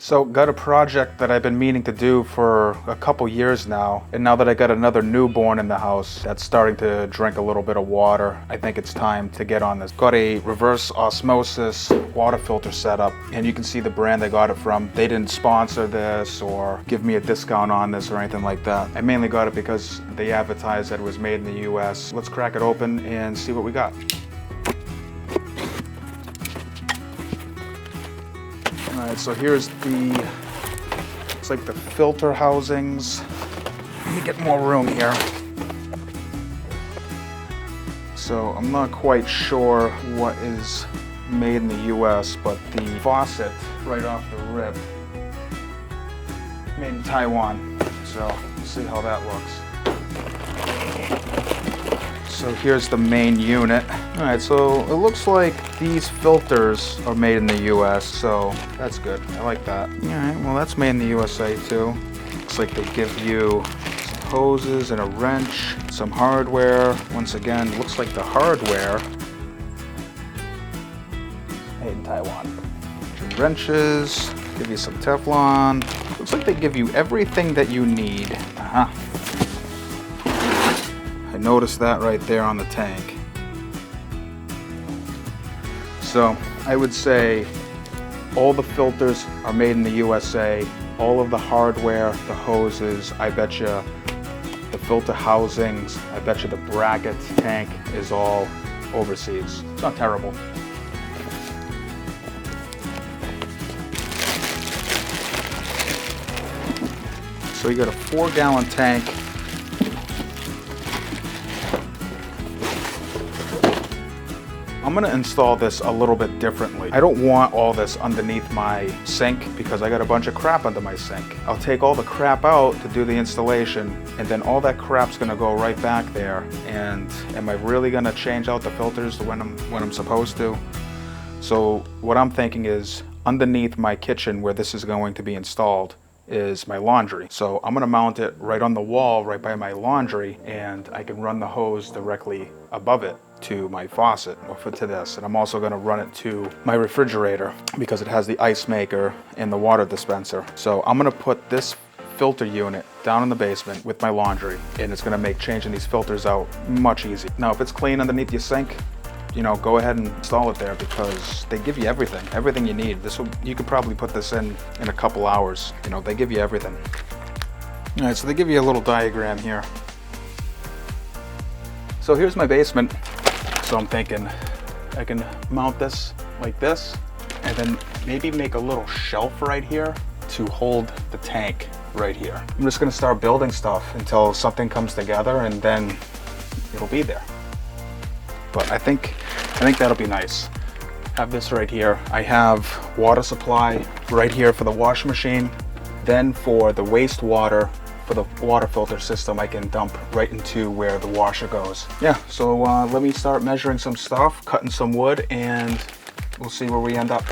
So got a project that I've been meaning to do for a couple years now, and now that I got another newborn in the house that's starting to drink a little bit of water, I think it's time to get on this. Got a reverse osmosis water filter setup, and you can see the brand I got it from. They didn't sponsor this or give me a discount on this or anything like that. I mainly got it because they advertised that it was made in the US. Let's crack it open and see what we got. Alright, so here's it's like the filter housings. Let me get more room here. So I'm not quite sure what is made in the US, but the faucet right off the rip, made in Taiwan. So we'll see how that looks. So here's the main unit. All right, so it looks like these filters are made in the US, so that's good. I like that. All right, well that's made in the USA too. Looks like they give you some hoses and a wrench, some hardware. Once again, looks like the hardware made in Taiwan. Some wrenches, give you some Teflon. Looks like they give you everything that you need. I noticed that right there on the tank. So I would say all the filters are made in the USA. All of the hardware, the hoses, I bet you the filter housings, I bet you the bracket tank is all overseas. It's not terrible. So you got a 4-gallon tank. I'm gonna install this a little bit differently. I don't want all this underneath my sink because I got a bunch of crap under my sink. I'll take all the crap out to do the installation, and then all that crap's gonna go right back there. And am I really gonna change out the filters when I'm supposed to? So what I'm thinking is underneath my kitchen where this is going to be installed is my laundry. So I'm gonna mount it right on the wall, right by my laundry, and I can run the hose directly above it to my faucet or to this. And I'm also gonna run it to my refrigerator because it has the ice maker and the water dispenser. So I'm gonna put this filter unit down in the basement with my laundry, and it's gonna make changing these filters out much easier. Now, if it's clean underneath your sink, you know, go ahead and install it there because they give you everything you need. You could probably put this in a couple hours. You know, they give you everything. All right, so they give you a little diagram here. So here's my basement. So I'm thinking I can mount this like this, and then maybe make a little shelf right here to hold the tank right here. I'm just gonna start building stuff until something comes together, and then it'll be there. But I think that'll be nice. Have this right here. I have water supply right here for the washing machine. Then for the wastewater, for the water filter system, I can dump right into where the washer goes. Yeah, so let me start measuring some stuff, cutting some wood, and we'll see where we end up.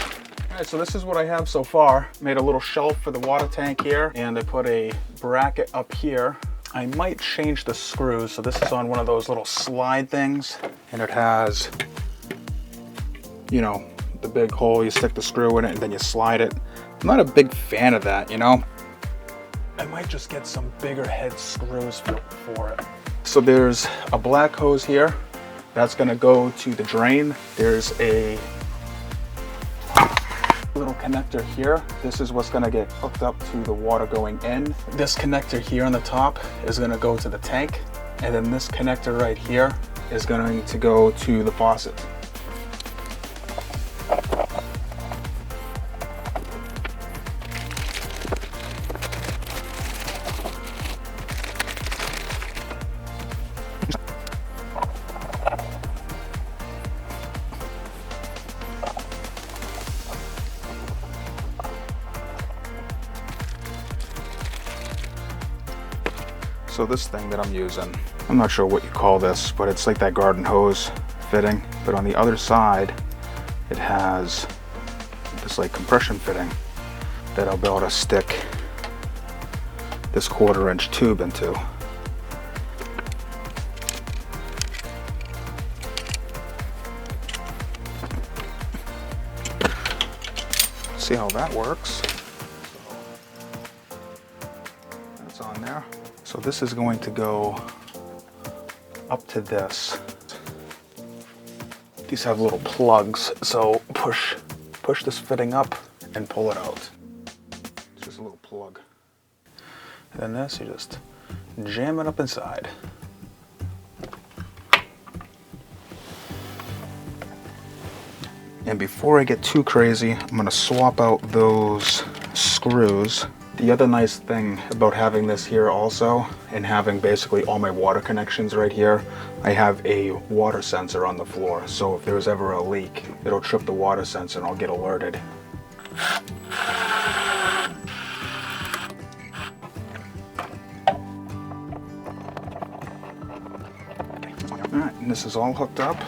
All right, so this is what I have so far. Made a little shelf for the water tank here, and I put a bracket up here. I might change the screws. So this is on one of those little slide things, and it has, you know, the big hole, you stick the screw in it and then you slide it. I'm not a big fan of that, you know. I might just get some bigger head screws for it. So there's a black hose here. That's gonna go to the drain. There's a little connector here. This is what's gonna get hooked up to the water going in. This connector here on the top is gonna go to the tank. And then this connector right here is going to go to the faucet. So this thing that I'm using, I'm not sure what you call this, but it's like that garden hose fitting, but on the other side it has this like compression fitting that I'll be able to stick this 1/4-inch tube into. See how that works. So this is going to go up to this. These have little plugs, so push this fitting up and pull it out. It's just a little plug. And then this, you just jam it up inside. And before I get too crazy, I'm gonna swap out those screws. The other nice thing about having this here also, and having basically all my water connections right here, I have a water sensor on the floor. So if there's ever a leak, it'll trip the water sensor and I'll get alerted. Alright, and this is all hooked up.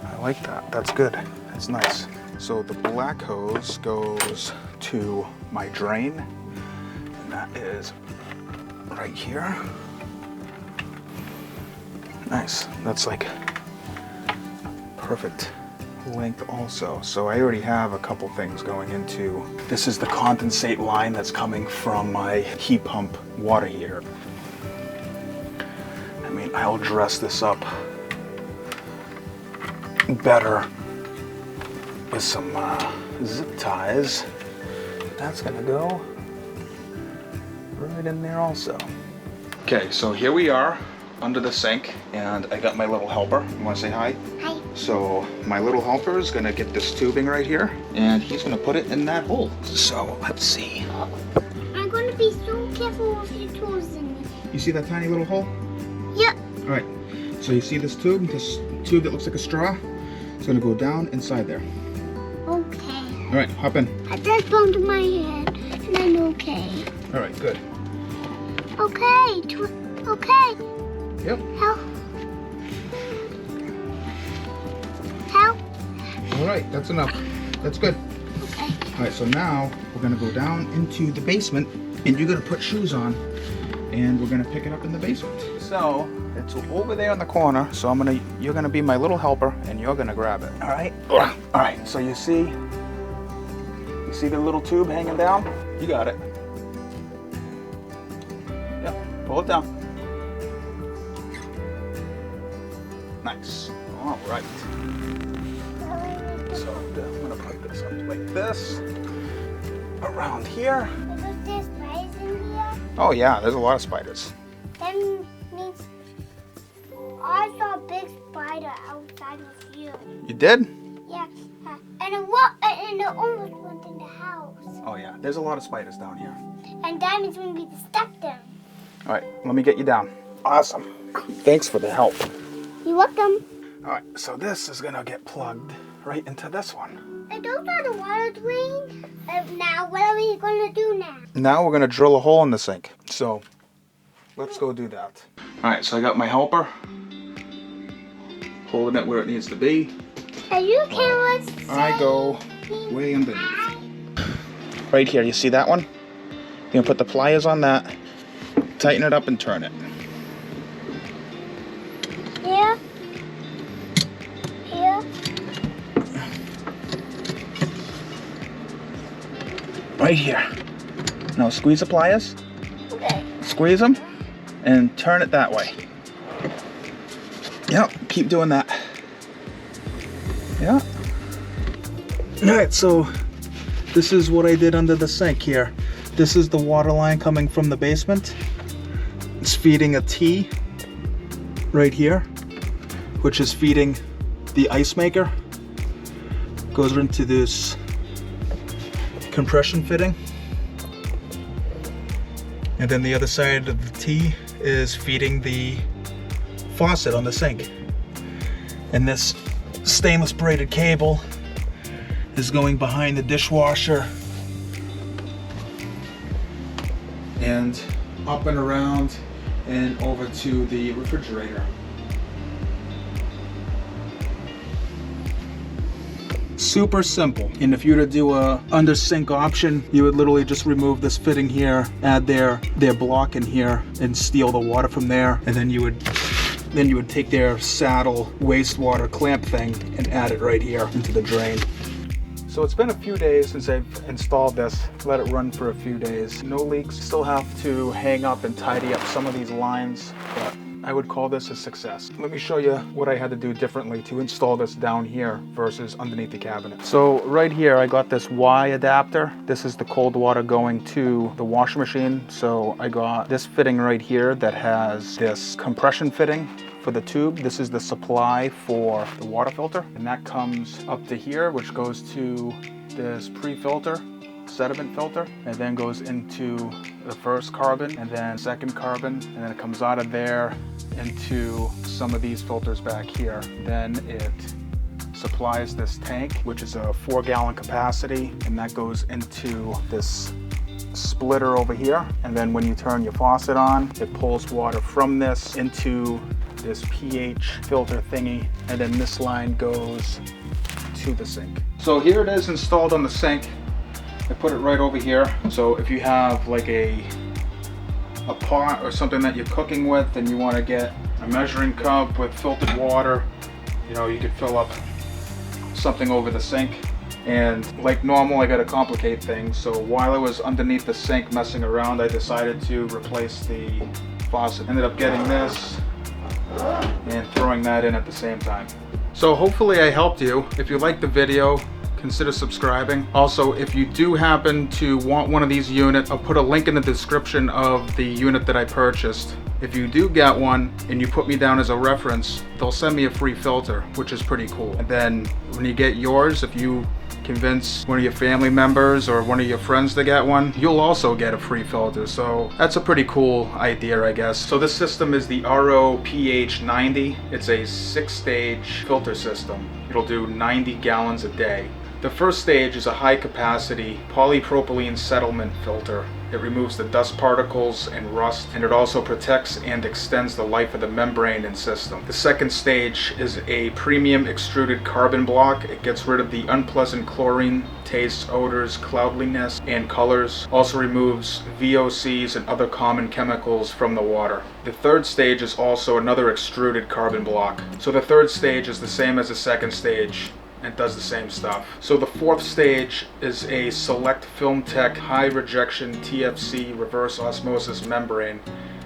I like that, that's good, that's nice. So the black hose goes to my drain, and that is right here. Nice, that's like perfect length also. So I already have a couple things going into, this is the condensate line that's coming from my heat pump water heater. I mean, I'll dress this up better with some zip ties. That's gonna go right in there also. Okay, so here we are under the sink, and I got my little helper. You wanna say hi? Hi. So my little helper is gonna get this tubing right here, and he's gonna put it in that hole. So let's see. I'm gonna be so careful with your tools in this. You see that tiny little hole? Yep. All right, so you see this tube that looks like a straw? It's gonna go down inside there. Okay. All right, hop in. I just bumped my head, and I'm okay. All right, good. Okay. Okay. Yep. Help. Help. All right, that's enough. That's good. Okay. All right, so now we're gonna go down into the basement, and you're gonna put shoes on, and we're gonna pick it up in the basement. So it's over there in the corner. So you're gonna be my little helper, and you're gonna grab it. All right. All right. So you see the little tube hanging down? You got it. Yep. Pull it down. Nice. All right. So I'm gonna put this up like this, around here. Is there spiders in here? Oh yeah, there's a lot of spiders. That means I saw a big spider outside of you. You did? Yeah. And it almost went in the house. Oh yeah, there's a lot of spiders down here. And that means we need to step them. All right, let me get you down. Awesome. Thanks for the help. You're welcome. All right, so this is gonna get plugged right into this one. And those are the water drain. Now, what are we going to do now? Now we're gonna drill a hole in the sink. So let's go do that. All right, so I got my helper, holding it where it needs to be. Are you okay with I go way underneath. Right here, you see that one? You're gonna put the pliers on that, tighten it up and turn it. Here? Here? Right here. Now squeeze the pliers, Okay. squeeze them, and turn it that way. Yep, keep doing that. Yeah. Alright, so this is what I did under the sink here. This is the water line coming from the basement. It's feeding a T right here, which is feeding the ice maker. Goes into this compression fitting. And then the other side of the T is feeding the faucet on the sink. And this stainless braided cable is going behind the dishwasher and up and around and over to the refrigerator. Super simple. And if you were to do a under sink option, you would literally just remove this fitting here, add their block in here, and steal the water from there, and then you would take their saddle wastewater clamp thing and add it right here into the drain. So it's been a few days since I've installed this. Let it run for a few days. No leaks. Still have to hang up and tidy up some of these lines, but I would call this a success. Let me show you what I had to do differently to install this down here versus underneath the cabinet. So right here, I got this Y adapter. This is the cold water going to the washing machine. So I got this fitting right here that has this compression fitting for the tube. This is the supply for the water filter, and that comes up to here, which goes to this pre-filter sediment filter, and then goes into the first carbon and then second carbon, and then it comes out of there into some of these filters back here. Then it supplies this tank, which is a 4-gallon capacity, and that goes into this splitter over here. And then when you turn your faucet on, it pulls water from this into this pH filter thingy, and then this line goes to the sink. So here it is installed on the sink. I put it right over here. So if you have like a pot or something that you're cooking with and you want to get a measuring cup with filtered water, you know, you could fill up something over the sink. And like normal, I got to complicate things. So while I was underneath the sink messing around, I decided to replace the faucet. Ended up getting this and throwing that in at the same time. So hopefully I helped you. If you liked the video, consider subscribing. Also, if you do happen to want one of these units, I'll put a link in the description of the unit that I purchased. If you do get one and you put me down as a reference, they'll send me a free filter, which is pretty cool. And then when you get yours, if you convince one of your family members or one of your friends to get one, you'll also get a free filter. So that's a pretty cool idea, I guess. So this system is the RO-PH 90. It's a 6-stage filter system. It'll do 90 gallons a day. The first stage is a high-capacity polypropylene settlement filter. It removes the dust particles and rust, and it also protects and extends the life of the membrane and system. The second stage is a premium extruded carbon block. It gets rid of the unpleasant chlorine, tastes, odors, cloudiness, and colors. Also removes VOCs and other common chemicals from the water. The third stage is also another extruded carbon block. So the third stage is the same as the second stage. It does the same stuff. So the fourth stage is a select Film Tech high rejection TFC reverse osmosis membrane.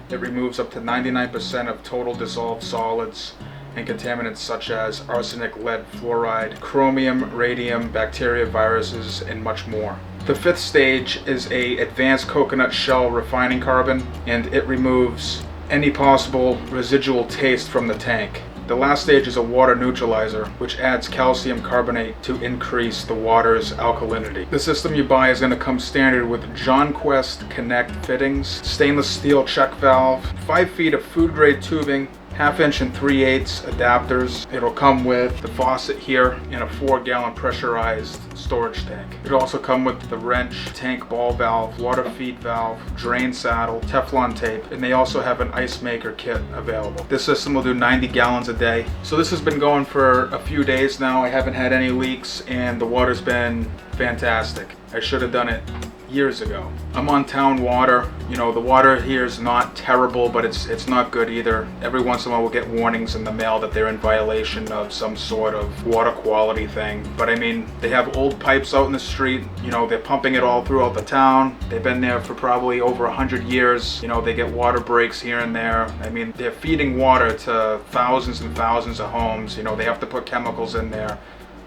It removes up to 99% of total dissolved solids and contaminants such as arsenic, lead, fluoride, chromium, radium, bacteria, viruses, and much more. The fifth stage is a advanced coconut shell refining carbon, and it removes any possible residual taste from the tank. The last stage is a water neutralizer, which adds calcium carbonate to increase the water's alkalinity. The system you buy is going to come standard with John Quest Connect fittings, stainless steel check valve, 5 feet of food grade tubing, 1/2 inch and 3/8 adapters. It'll come with the faucet here and a 4-gallon pressurized storage tank. It'll also come with the wrench, tank ball valve, water feed valve, drain saddle, Teflon tape, and they also have an ice maker kit available. This system will do 90 gallons a day. So this has been going for a few days now. I haven't had any leaks and the water's been fantastic. I should have done it years ago. I'm on town water. You know, the water here is not terrible, but it's not good either. Every once in a while we'll get warnings in the mail that they're in violation of some sort of water quality thing. But I mean, they have old pipes out in the street. You know, they're pumping it all throughout the town. They've been there for probably over 100 years. You know, they get water breaks here and there. I mean, they're feeding water to thousands and thousands of homes. You know, they have to put chemicals in there,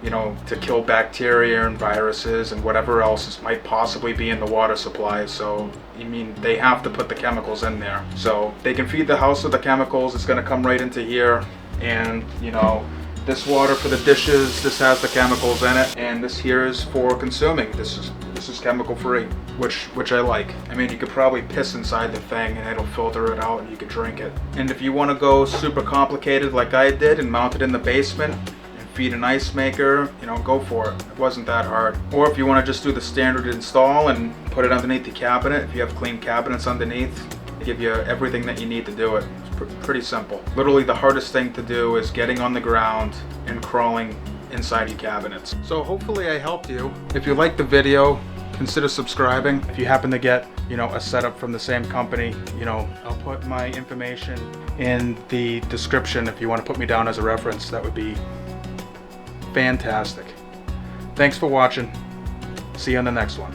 you know, to kill bacteria and viruses and whatever else might possibly be in the water supply. So, I mean, they have to put the chemicals in there. So they can feed the house with the chemicals. It's going to come right into here. And, you know, this water for the dishes, this has the chemicals in it. And this here is for consuming. This is chemical free, which I like. I mean, you could probably piss inside the thing and it'll filter it out and you could drink it. And if you want to go super complicated like I did and mount it in the basement, feed an ice maker, you know, go for it. It wasn't that hard. Or if you want to just do the standard install and put it underneath the cabinet, if you have clean cabinets underneath, they give you everything that you need to do it. It's pretty simple. Literally the hardest thing to do is getting on the ground and crawling inside your cabinets. So hopefully I helped you. If you liked the video, consider subscribing. If you happen to get, you know, a setup from the same company, you know, I'll put my information in the description if you want to put me down as a reference. That would be fantastic. Thanks for watching. See you on the next one.